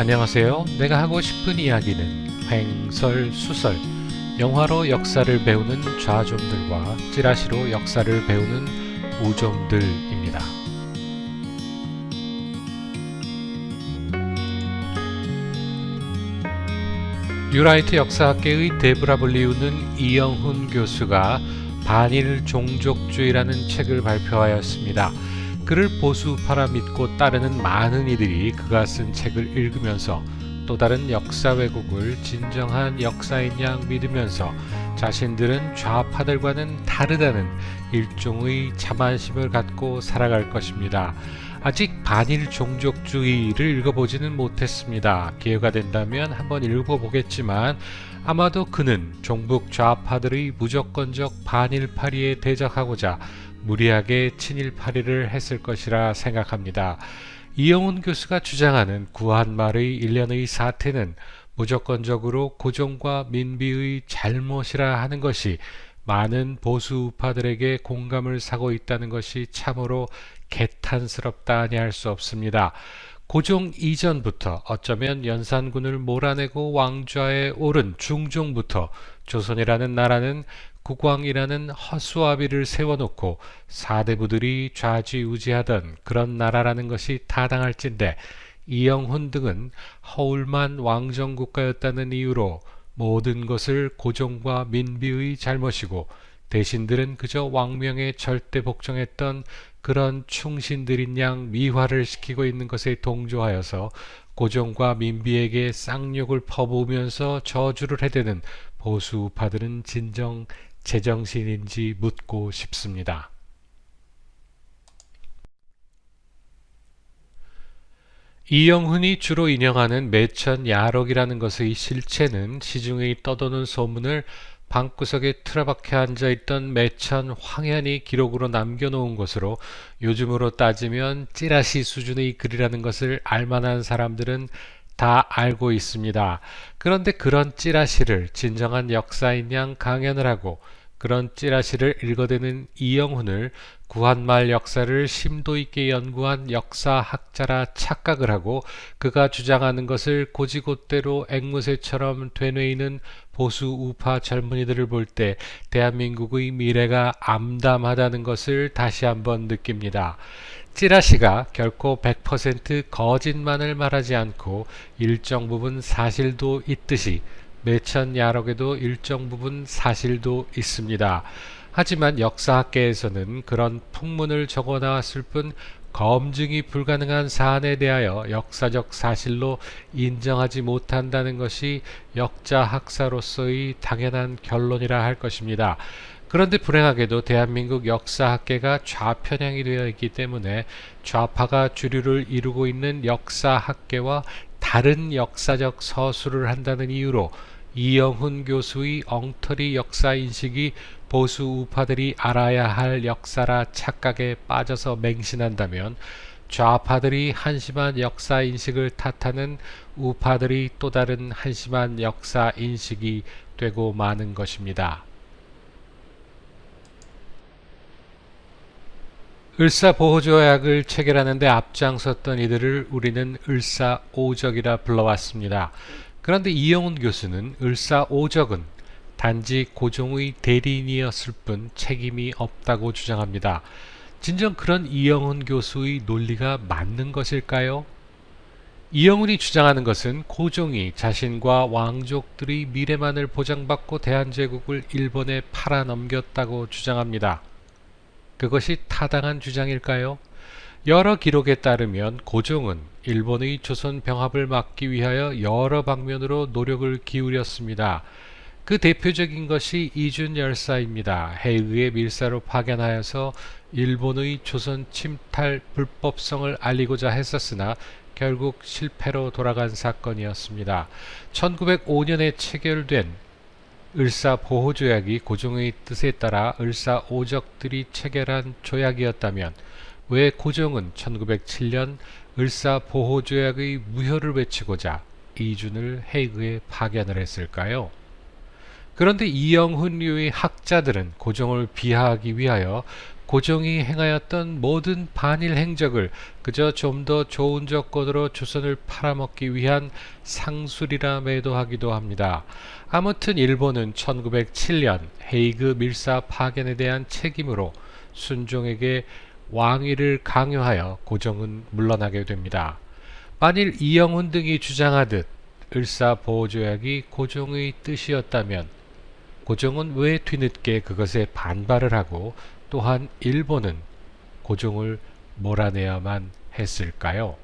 안녕하세요. 내가 하고 싶은 이야기는 횡설수설, 영화로 역사를 배우는 좌좀들과 찌라시로 역사를 배우는 우좀들입니다. 뉴라이트 역사학계의 데브라블리우는 이영훈 교수가 반일 종족주의라는 책을 발표하였습니다. 그를 보수파라 믿고 따르는 많은 이들이 그가 쓴 책을 읽으면서 또 다른 역사 왜곡을 진정한 역사인 양 믿으면서 자신들은 좌파들과는 다르다는 일종의 자만심을 갖고 살아갈 것입니다. 아직 반일 종족주의를 읽어보지는 못했습니다. 기회가 된다면 한번 읽어보겠지만 아마도 그는 종북 좌파들의 무조건적 반일파리에 대적하고자 무리하게 친일파리를 했을 것이라 생각합니다. 이영훈 교수가 주장하는 구한말의 일련의 사태는 무조건적으로 고종과 민비의 잘못이라 하는 것이 많은 보수우파들에게 공감을 사고 있다는 것이 참으로 개탄스럽다 아니할 수 없습니다. 고종 이전부터 어쩌면 연산군을 몰아내고 왕좌에 오른 중종부터 조선이라는 나라는 국왕이라는 허수아비를 세워놓고 사대부들이 좌지우지하던 그런 나라라는 것이 타당할진데 이영훈 등은 허울만 왕정국가였다는 이유로 모든 것을 고종과 민비의 잘못이고 대신들은 그저 왕명에 절대 복종했던 그런 충신들인 양 미화를 시키고 있는 것에 동조하여서 고종과 민비에게 쌍욕을 퍼부으면서 저주를 해대는 보수우파들은 진정 제정신인지 묻고 싶습니다. 이영훈이 주로 인용하는 매천야록이라는 것의 실체는 시중에 떠도는 소문을 방구석에 틀어박혀 앉아있던 매천 황현이 기록으로 남겨놓은 것으로 요즘으로 따지면 찌라시 수준의 글이라는 것을 알만한 사람들은 다 알고 있습니다. 그런데 그런 찌라시를 진정한 역사인 양 강연을 하고 그런 찌라시를 읽어대는 이영훈을 구한말 역사를 심도 있게 연구한 역사학자라 착각을 하고 그가 주장하는 것을 고지곳대로 앵무새처럼 되뇌이는 보수 우파 젊은이들을 볼 때 대한민국의 미래가 암담하다는 것을 다시 한번 느낍니다. 찌라시가 결코 100% 거짓만을 말하지 않고 일정 부분 사실도 있듯이 매천야록에도 일정 부분 사실도 있습니다. 하지만 역사학계에서는 그런 풍문을 적어 나왔을 뿐 검증이 불가능한 사안에 대하여 역사적 사실로 인정하지 못한다는 것이 역자학사로서의 당연한 결론이라 할 것입니다. 그런데 불행하게도 대한민국 역사학계가 좌편향이 되어 있기 때문에 좌파가 주류를 이루고 있는 역사학계와 다른 역사적 서술을 한다는 이유로 이영훈 교수의 엉터리 역사인식이 보수 우파들이 알아야 할 역사라 착각에 빠져서 맹신한다면 좌파들이 한심한 역사인식을 탓하는 우파들이 또 다른 한심한 역사인식이 되고 마는 것입니다. 을사보호조약을 체결하는 데 앞장섰던 이들을 우리는 을사오적이라 불러왔습니다. 그런데 이영훈 교수는 을사오적은 단지 고종의 대리인이었을 뿐 책임이 없다고 주장합니다. 진정 그런 이영훈 교수의 논리가 맞는 것일까요? 이영훈이 주장하는 것은 고종이 자신과 왕족들의 미래만을 보장받고 대한제국을 일본에 팔아넘겼다고 주장합니다. 그것이 타당한 주장일까요? 여러 기록에 따르면 고종은 일본의 조선 병합을 막기 위하여 여러 방면으로 노력을 기울였습니다. 그 대표적인 것이 이준 열사입니다. 해의의 밀사로 파견하여서 일본의 조선 침탈 불법성을 알리고자 했었으나 결국 실패로 돌아간 사건이었습니다. 1905년에 체결된 을사보호조약이 고종의 뜻에 따라 을사오적들이 체결한 조약이었다면 왜 고종은 1907년 을사보호조약의 무효를 외치고자 이준을 해외에 파견을 했을까요? 그런데 이영훈류의 학자들은 고종을 비하하기 위하여 고종이 행하였던 모든 반일 행적을 그저 좀 더 좋은 조건으로 조선을 팔아먹기 위한 상술이라 매도하기도 합니다. 아무튼 일본은 1907년 헤이그 밀사 파견에 대한 책임으로 순종에게 왕위를 강요하여 고종은 물러나게 됩니다. 만일 이영훈 등이 주장하듯 을사보호조약이 고종의 뜻이었다면 고종은 왜 뒤늦게 그것에 반발을 하고 또한 일본은 고종을 몰아내야만 했을까요?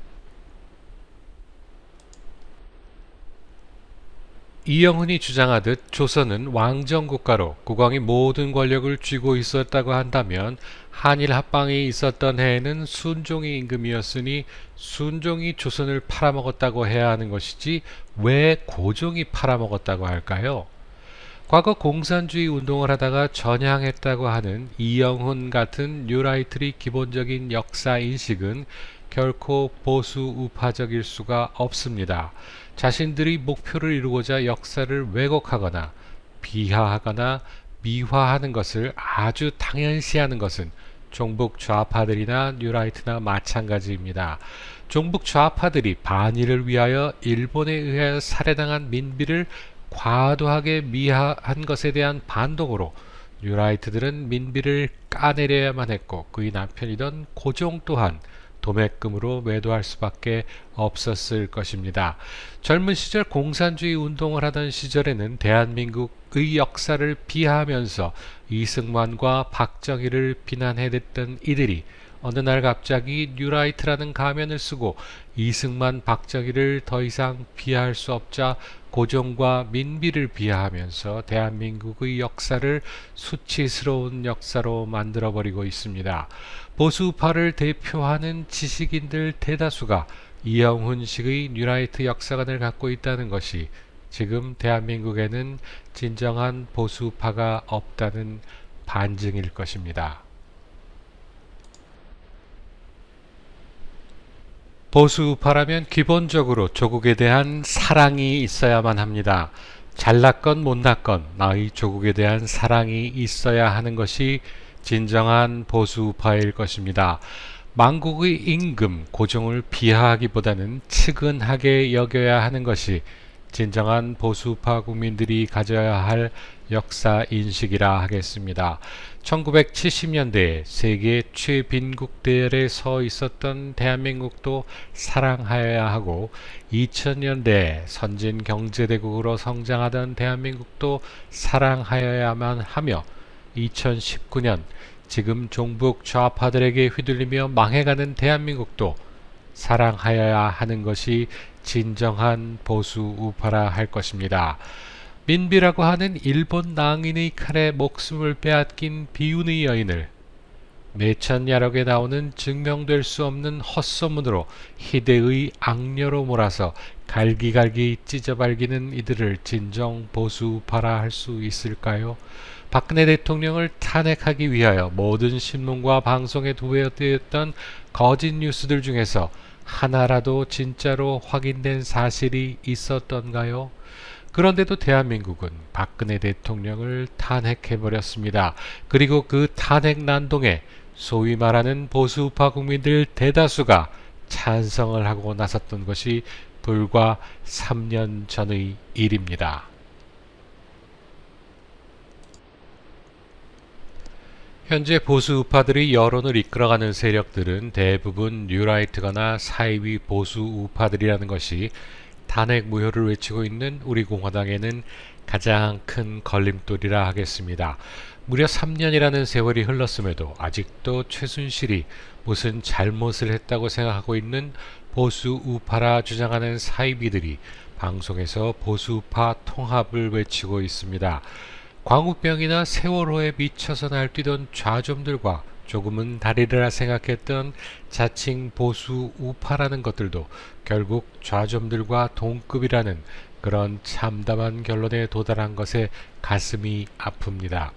이영훈이 주장하듯 조선은 왕정국가로 국왕이 모든 권력을 쥐고 있었다고 한다면 한일 합방이 있었던 해에는 순종이 임금이었으니 순종이 조선을 팔아먹었다고 해야 하는 것이지 왜 고종이 팔아먹었다고 할까요? 과거 공산주의 운동을 하다가 전향했다고 하는 이영훈 같은 뉴라이트의 기본적인 역사 인식은 결코 보수 우파적일 수가 없습니다. 자신들이 목표를 이루고자 역사를 왜곡하거나 비하하거나 미화하는 것을 아주 당연시하는 것은 종북 좌파들이나 뉴라이트나 마찬가지입니다. 종북 좌파들이 반일을 위하여 일본에 의하여 살해당한 민비를 과도하게 미화한 것에 대한 반동으로 뉴라이트들은 민비를 까내려야만 했고 그의 남편이던 고종 또한 도매금으로 매도할 수밖에 없었을 것입니다. 젊은 시절 공산주의 운동을 하던 시절에는 대한민국의 역사를 비하하면서 이승만과 박정희를 비난해댔던 이들이 어느 날 갑자기 뉴라이트라는 가면을 쓰고 이승만, 박정희를 더 이상 비하할 수 없자 고종과 민비를 비하하면서 대한민국의 역사를 수치스러운 역사로 만들어버리고 있습니다. 보수파를 대표하는 지식인들 대다수가 이영훈식의 뉴라이트 역사관을 갖고 있다는 것이 지금 대한민국에는 진정한 보수파가 없다는 반증일 것입니다. 보수파라면 기본적으로 조국에 대한 사랑이 있어야만 합니다. 잘났건 못났건 나의 조국에 대한 사랑이 있어야 하는 것이 진정한 보수파일 것입니다. 망국의 임금 고종을 비하하기보다는 측은하게 여겨야 하는 것이 진정한 보수파 국민들이 가져야 할 역사 인식이라 하겠습니다. 1970년대에 세계 최빈국 대열에 서 있었던 대한민국도 사랑하여야 하고 2000년대에 선진 경제대국으로 성장하던 대한민국도 사랑하여야만 하며 2019년 지금 종북 좌파들에게 휘둘리며 망해가는 대한민국도 사랑하여야 하는 것이 진정한 보수 우파라 할 것입니다. 민비라고 하는 일본 낭인의 칼에 목숨을 빼앗긴 비운의 여인을 매천야록에 나오는 증명될 수 없는 헛소문으로 희대의 악녀로 몰아서 갈기갈기 찢어발기는 이들을 진정 보수 우파라 할 수 있을까요? 박근혜 대통령을 탄핵하기 위하여 모든 신문과 방송에 도배되었던 거짓 뉴스들 중에서 하나라도 진짜로 확인된 사실이 있었던가요? 그런데도 대한민국은 박근혜 대통령을 탄핵해버렸습니다. 그리고 그 탄핵 난동에 소위 말하는 보수우파 국민들 대다수가 찬성을 하고 나섰던 것이 불과 3년 전의 일입니다. 현재 보수우파들이 여론을 이끌어가는 세력들은 대부분 뉴라이트거나 사이비 보수우파들이라는 것이 탄핵 무효를 외치고 있는 우리 공화당에는 가장 큰 걸림돌이라 하겠습니다. 무려 3년이라는 세월이 흘렀음에도 아직도 최순실이 무슨 잘못을 했다고 생각하고 있는 보수우파라 주장하는 사이비들이 방송에서 보수우파 통합을 외치고 있습니다. 광우병이나 세월호에 미쳐서 날뛰던 좌좀들과 조금은 다리라 생각했던 자칭 보수 우파라는 것들도 결국 좌좀들과 동급이라는 그런 참담한 결론에 도달한 것에 가슴이 아픕니다.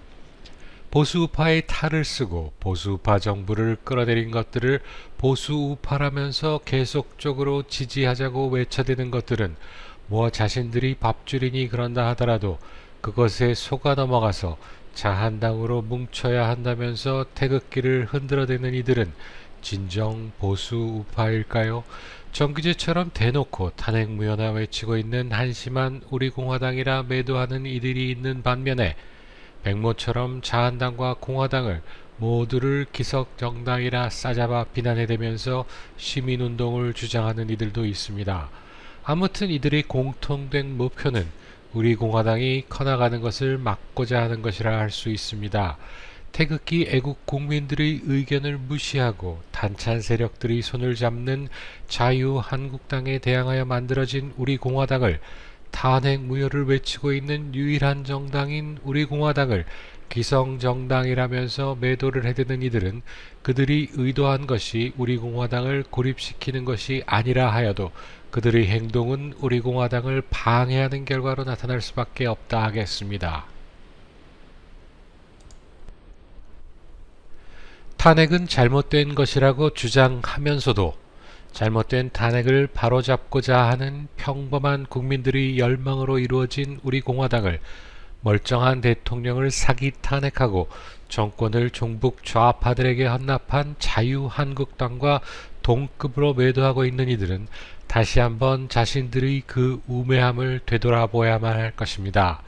보수우파의 탈을 쓰고 보수우파 정부를 끌어내린 것들을 보수우파라면서 계속적으로 지지하자고 외쳐대는 것들은 뭐 자신들이 밥줄이니 그런다 하더라도 그것에 속아 넘어가서 자한당으로 뭉쳐야 한다면서 태극기를 흔들어대는 이들은 진정 보수 우파일까요? 정규제처럼 대놓고 탄핵무효나 외치고 있는 한심한 우리 공화당이라 매도하는 이들이 있는 반면에 백모처럼 자한당과 공화당을 모두를 기석정당이라 싸잡아 비난해대면서 시민운동을 주장하는 이들도 있습니다. 아무튼 이들의 공통된 목표는 우리 공화당이 커나가는 것을 막고자 하는 것이라 할 수 있습니다. 태극기 애국 국민들의 의견을 무시하고 단찬 세력들이 손을 잡는 자유한국당에 대항하여 만들어진 우리 공화당을, 탄핵 무효를 외치고 있는 유일한 정당인 우리 공화당을 기성정당이라면서 매도를 해대는 이들은 그들이 의도한 것이 우리 공화당을 고립시키는 것이 아니라 하여도 그들의 행동은 우리 공화당을 방해하는 결과로 나타날 수밖에 없다 하겠습니다. 탄핵은 잘못된 것이라고 주장하면서도 잘못된 탄핵을 바로잡고자 하는 평범한 국민들의 열망으로 이루어진 우리 공화당을 멀쩡한 대통령을 사기 탄핵하고 정권을 종북 좌파들에게 헌납한 자유한국당과 동급으로 매도하고 있는 이들은 다시 한번 자신들의 그 우매함을 되돌아보아야만 할 것입니다.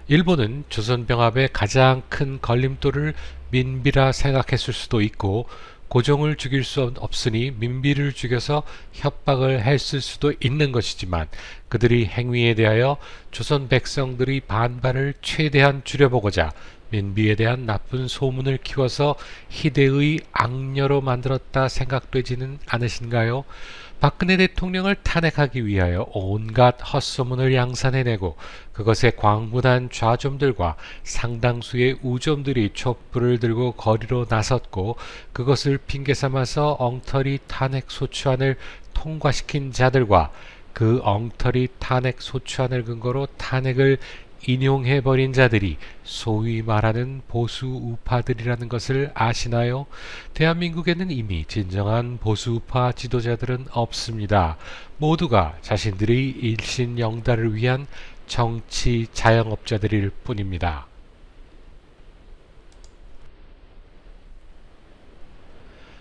일본은 조선병합의 가장 큰 걸림돌을 민비라 생각했을 수도 있고, 고종을 죽일 수 없으니 민비를 죽여서 협박을 했을 수도 있는 것이지만, 그들의 행위에 대하여 조선 백성들의 반발을 최대한 줄여보고자 민비에 대한 나쁜 소문을 키워서 희대의 악녀로 만들었다 생각되지는 않으신가요? 박근혜 대통령을 탄핵하기 위하여 온갖 헛소문을 양산해내고 그것에 광분한 좌좀들과 상당수의 우좀들이 촛불을 들고 거리로 나섰고, 그것을 핑계 삼아서 엉터리 탄핵 소추안을 통과시킨 자들과 그 엉터리 탄핵 소추안을 근거로 탄핵을 인용해버린 자들이 소위 말하는 보수 우파들이라는 것을 아시나요? 대한민국에는 이미 진정한 보수 우파 지도자들은 없습니다. 모두가 자신들의 일신영달을 위한 정치 자영업자들일 뿐입니다.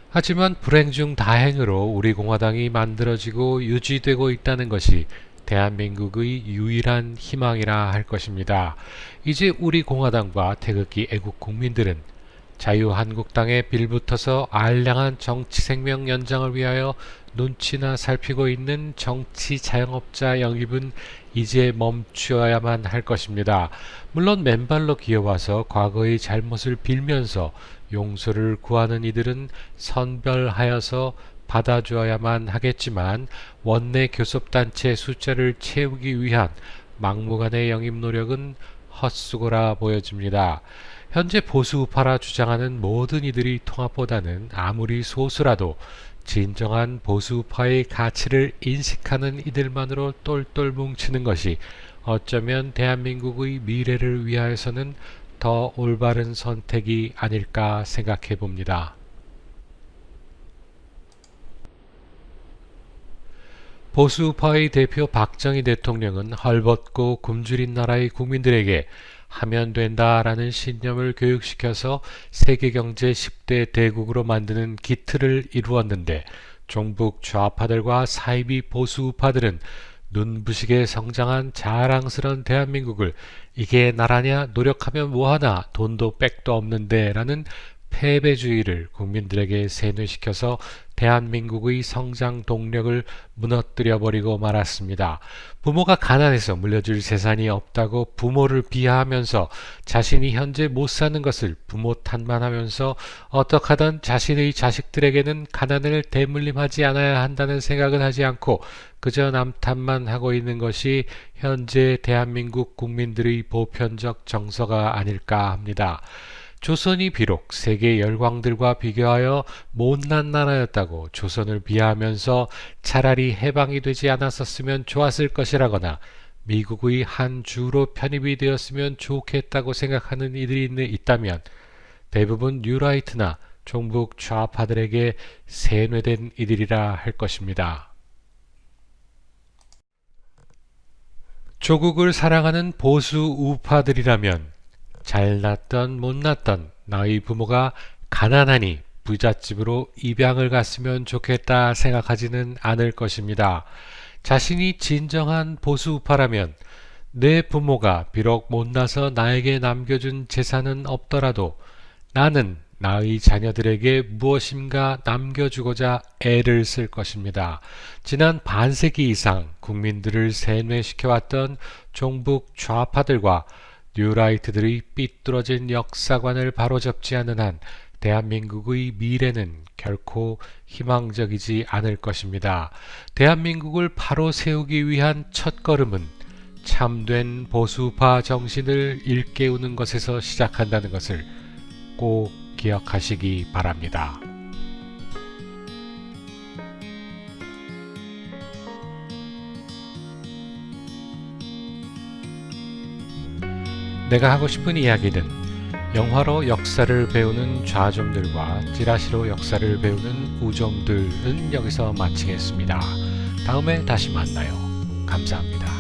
하지만 불행 중 다행으로 우리 공화당이 만들어지고 유지되고 있다는 것이 대한민국의 유일한 희망이라 할 것입니다. 이제 우리 공화당과 태극기 애국 국민들은 자유한국당에 빌붙어서 알량한 정치 생명 연장을 위하여 눈치나 살피고 있는 정치 자영업자 영입은 이제 멈추어야만 할 것입니다. 물론 맨발로 기어와서 과거의 잘못을 빌면서 용서를 구하는 이들은 선별하여서 받아주어야만 하겠지만, 원내 교섭단체 숫자를 채우기 위한 막무가내 영입 노력은 헛수고라 보여집니다. 현재 보수우파라 주장하는 모든 이들이 통합보다는 아무리 소수라도 진정한 보수우파의 가치를 인식하는 이들만으로 똘똘 뭉치는 것이 어쩌면 대한민국의 미래를 위하여서는 더 올바른 선택이 아닐까 생각해 봅니다. 보수우파의 대표 박정희 대통령은 헐벗고 굶주린 나라의 국민들에게 하면 된다라는 신념을 교육시켜서 세계경제 10대 대국으로 만드는 기틀을 이루었는데, 종북 좌파들과 사이비 보수우파들은 눈부시게 성장한 자랑스런 대한민국을 이게 나라냐, 노력하면 뭐하나, 돈도 백도 없는데 라는 패배주의를 국민들에게 세뇌시켜서 대한민국의 성장 동력을 무너뜨려버리고 말았습니다. 부모가 가난해서 물려줄 재산이 없다고 부모를 비하하면서 자신이 현재 못 사는 것을 부모 탓만 하면서 어떡하든 자신의 자식들에게는 가난을 대물림하지 않아야 한다는 생각은 하지 않고 그저 남 탓만 하고 있는 것이 현재 대한민국 국민들의 보편적 정서가 아닐까 합니다. 조선이 비록 세계 열강들과 비교하여 못난 나라였다고 조선을 비하하면서 차라리 해방이 되지 않았었으면 좋았을 것이라거나 미국의 한 주로 편입이 되었으면 좋겠다고 생각하는 이들이 있다면 대부분 뉴라이트나 종북 좌파들에게 세뇌된 이들이라 할 것입니다. 조국을 사랑하는 보수 우파들이라면 잘났던 못났던 너희 부모가 가난하니 부잣집으로 입양을 갔으면 좋겠다 생각하지는 않을 것입니다. 자신이 진정한 보수우파라면 내 부모가 비록 못나서 나에게 남겨준 재산은 없더라도 나는 나의 자녀들에게 무엇인가 남겨주고자 애를 쓸 것입니다. 지난 반세기 이상 국민들을 세뇌시켜왔던 종북 좌파들과 뉴라이트들의 삐뚤어진 역사관을 바로잡지 않는 한 대한민국의 미래는 결코 희망적이지 않을 것입니다. 대한민국을 바로 세우기 위한 첫걸음은 참된 보수파 정신을 일깨우는 것에서 시작한다는 것을 꼭 기억하시기 바랍니다. 내가 하고 싶은 이야기는 영화로 역사를 배우는 좌좀들과 찌라시로 역사를 배우는 우좀들은 여기서 마치겠습니다. 다음에 다시 만나요. 감사합니다.